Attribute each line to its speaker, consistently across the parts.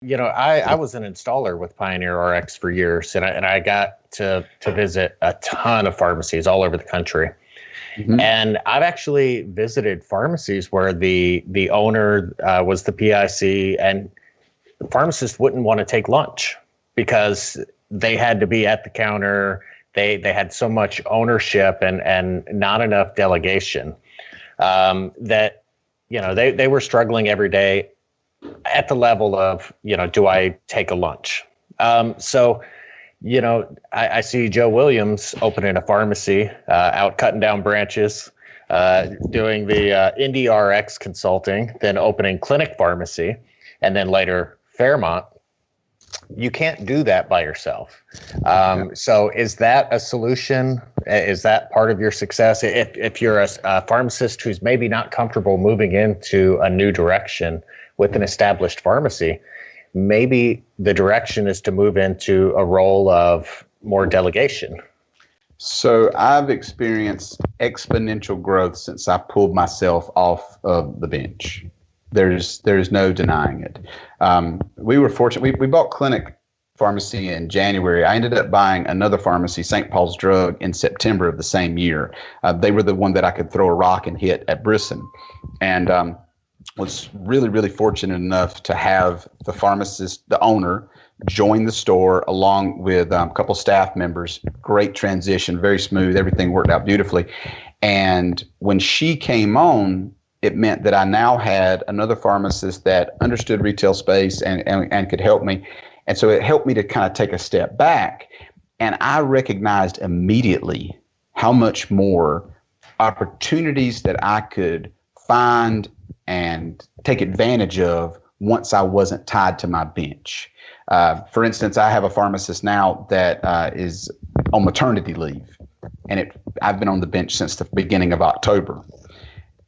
Speaker 1: I was an installer with PioneerRx for years, and I got to visit a ton of pharmacies all over the country.
Speaker 2: Hmm.
Speaker 1: And I've actually visited pharmacies where the owner was the PIC, and the pharmacist wouldn't want to take lunch because they had to be at the counter. They had so much ownership and not enough delegation, that they were struggling every day at the level of, do I take a lunch? So, I see Joe Williams opening a pharmacy, out cutting down branches, doing the Indy RX consulting, then opening clinic pharmacy, and then later Fairmont. You can't do that by yourself. So is that a solution? Is that part of your success? If you're a pharmacist who's maybe not comfortable moving into a new direction with an established pharmacy, maybe the direction is to move into a role of more delegation.
Speaker 2: So I've experienced exponential growth since I pulled myself off of the bench. There's no denying it. We were fortunate. We bought Clinic Pharmacy in January. I ended up buying another pharmacy, St. Paul's Drug, in September of the same year. They were the one that I could throw a rock and hit at Brisson. And was really, really fortunate enough to have the pharmacist, the owner, join the store along with a couple staff members. Great transition, very smooth. Everything worked out beautifully. And when she came on, it meant that I now had another pharmacist that understood retail space and could help me. And so it helped me to kind of take a step back. And I recognized immediately how much more opportunities that I could find and take advantage of once I wasn't tied to my bench. For instance, I have a pharmacist now that is on maternity leave, and I've been on the bench since the beginning of October.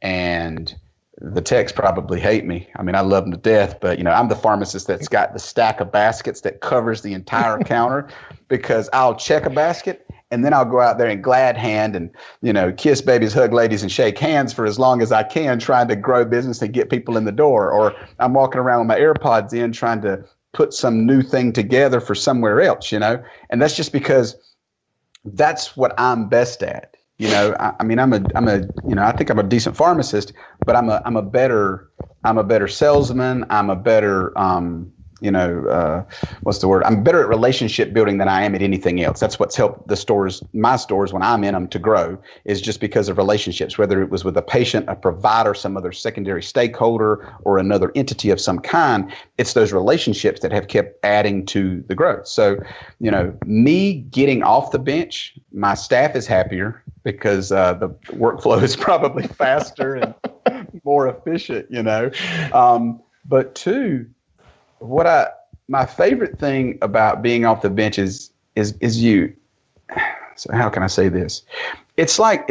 Speaker 2: And the techs probably hate me. I mean, I love them to death, but I'm the pharmacist that's got the stack of baskets that covers the entire counter, because I'll check a basket and then I'll go out there and glad hand and, kiss babies, hug ladies, and shake hands for as long as I can, trying to grow business and get people in the door. Or I'm walking around with my AirPods in, trying to put some new thing together for somewhere else, and that's just because that's what I'm best at. I mean, I think I'm a decent pharmacist, but I'm a better salesman. I'm a better, what's the word? I'm better at relationship building than I am at anything else. That's what's helped my stores when I'm in them, to grow, is just because of relationships, whether it was with a patient, a provider, some other secondary stakeholder, or another entity of some kind. It's those relationships that have kept adding to the growth. So, me getting off the bench, my staff is happier because the workflow is probably faster and more efficient, but two, my favorite thing about being off the bench is you. So how can I say this? It's like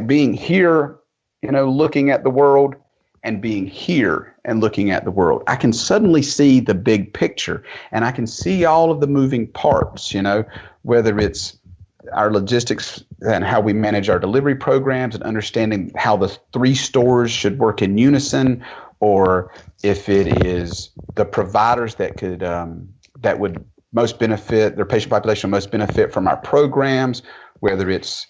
Speaker 2: being here, looking at the world, and being here and looking at the world. I can suddenly see the big picture, and I can see all of the moving parts, whether it's our logistics and how we manage our delivery programs and understanding how the 3 stores should work in unison, or if it is the providers that would most benefit, their patient population most benefit from our programs, whether it's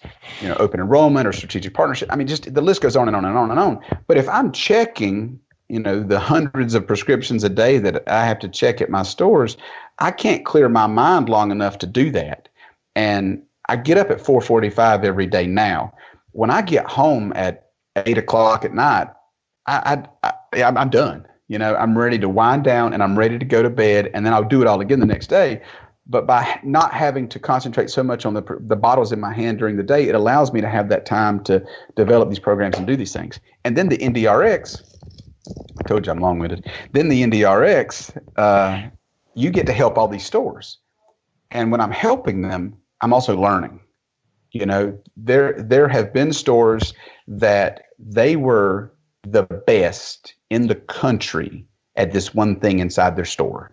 Speaker 2: open enrollment or strategic partnership. I mean, just the list goes on and on and on and on. But if I'm checking, the hundreds of prescriptions a day that I have to check at my stores, I can't clear my mind long enough to do that. And I get up at 4:45 every day now. When I get home at 8 o'clock at night, I'm done. I'm ready to wind down and I'm ready to go to bed, and then I'll do it all again the next day. But by not having to concentrate so much on the bottles in my hand during the day, it allows me to have that time to develop these programs and do these things. And then the NDRX, I told you I'm long-winded. Then the NDRX, you get to help all these stores. And when I'm helping them, I'm also learning. There have been stores that they were the best in the country at this one thing inside their store.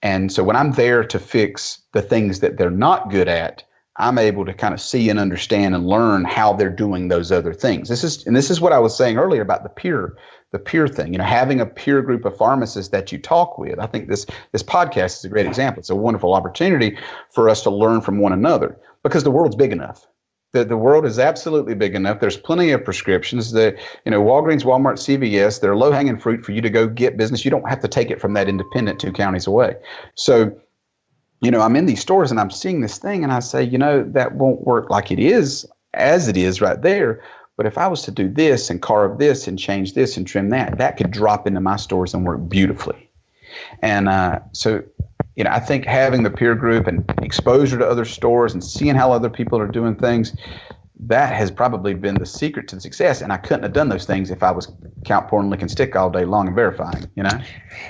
Speaker 2: And so when I'm there to fix the things that they're not good at, I'm able to kind of see and understand and learn how they're doing those other things. This is what I was saying earlier about the peer thing. You know, having a peer group of pharmacists that you talk with. I think this podcast is a great example. It's a wonderful opportunity for us to learn from one another because the world's big enough. The world is absolutely big enough. There's plenty of prescriptions. Walgreens, Walmart, CVS, they're low-hanging fruit for you to go get business. You don't have to take it from that independent 2 counties away. So, I'm in these stores and I'm seeing this thing and I say, that won't work like it is, as it is right there. But if I was to do this and carve this and change this and trim that, that could drop into my stores and work beautifully. And I think having the peer group and exposure to other stores and seeing how other people are doing things, that has probably been the secret to the success. And I couldn't have done those things if I was count, pouring, lick, and stick all day long and verifying,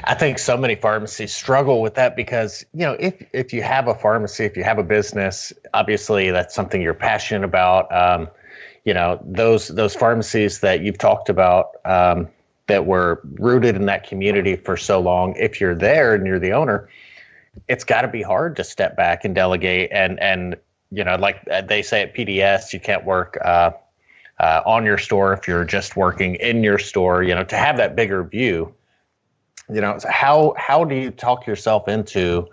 Speaker 1: I think so many pharmacies struggle with that because, if you have a pharmacy, if you have a business, obviously that's something you're passionate about. Those pharmacies that you've talked about that were rooted in that community for so long, if you're there and you're the owner, it's got to be hard to step back and delegate and like they say at PDS, you can't work on your store if you're just working in your store, to have that bigger view. How do you talk yourself into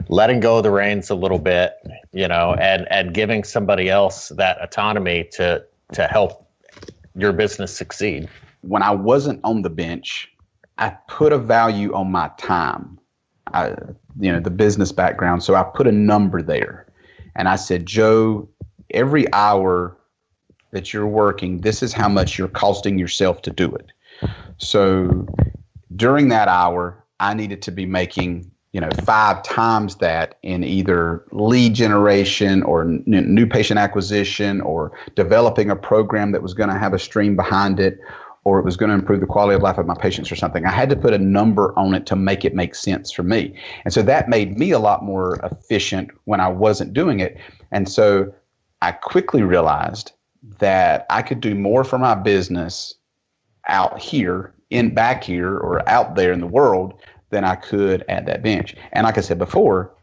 Speaker 1: letting go of the reins a little bit, and giving somebody else that autonomy to help your business succeed?
Speaker 2: When I wasn't on the bench, I put a value on my time. The business background. So I put a number there and I said, Joe, every hour that you're working, this is how much you're costing yourself to do it. So during that hour, I needed to be making, 5 times that in either lead generation or new patient acquisition or developing a program that was going to have a stream behind it, or it was going to improve the quality of life of my patients or something. I had to put a number on it to make it make sense for me. And so that made me a lot more efficient when I wasn't doing it. And so I quickly realized that I could do more for my business out here, back here, or out there in the world than I could at that bench. And like I said before,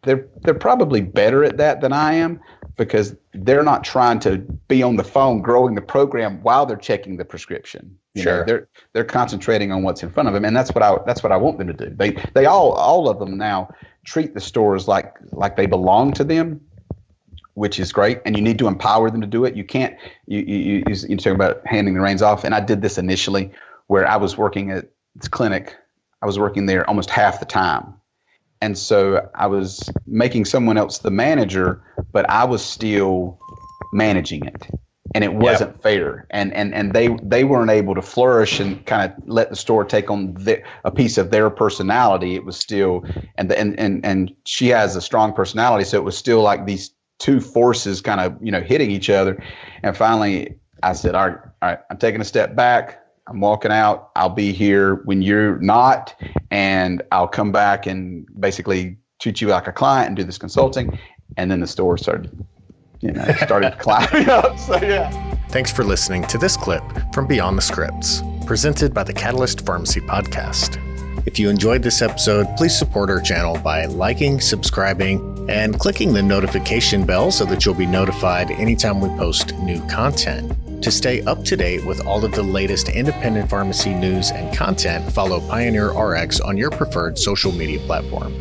Speaker 2: they're probably better at that than I am, because they're not trying to be on the phone growing the program while they're checking the prescription. They're concentrating on what's in front of them, and that's what I want them to do. They all of them now treat the stores like they belong to them, which is great. And you need to empower them to do it. You can't you talk about handing the reins off. And I did this initially where I was working at this clinic. I was working there almost half the time. And so I was making someone else the manager, but I was still managing it. And it wasn't fair. And they weren't able to flourish and kind of let the store take on a piece of their personality. It was still, and she has a strong personality. So it was still like these two forces kind of, hitting each other. And finally I said, all right, I'm taking a step back. I'm walking out. I'll be here when you're not, and I'll come back and basically treat you like a client and do this consulting. And then the store started climbing up. So yeah.
Speaker 3: Thanks for listening to this clip from Beyond the Scripts, presented by the Catalyst Pharmacy Podcast. If you enjoyed this episode, please support our channel by liking, subscribing, and clicking the notification bell so that you'll be notified anytime we post new content. To stay up to date with all of the latest independent pharmacy news and content, follow PioneerRx on your preferred social media platform.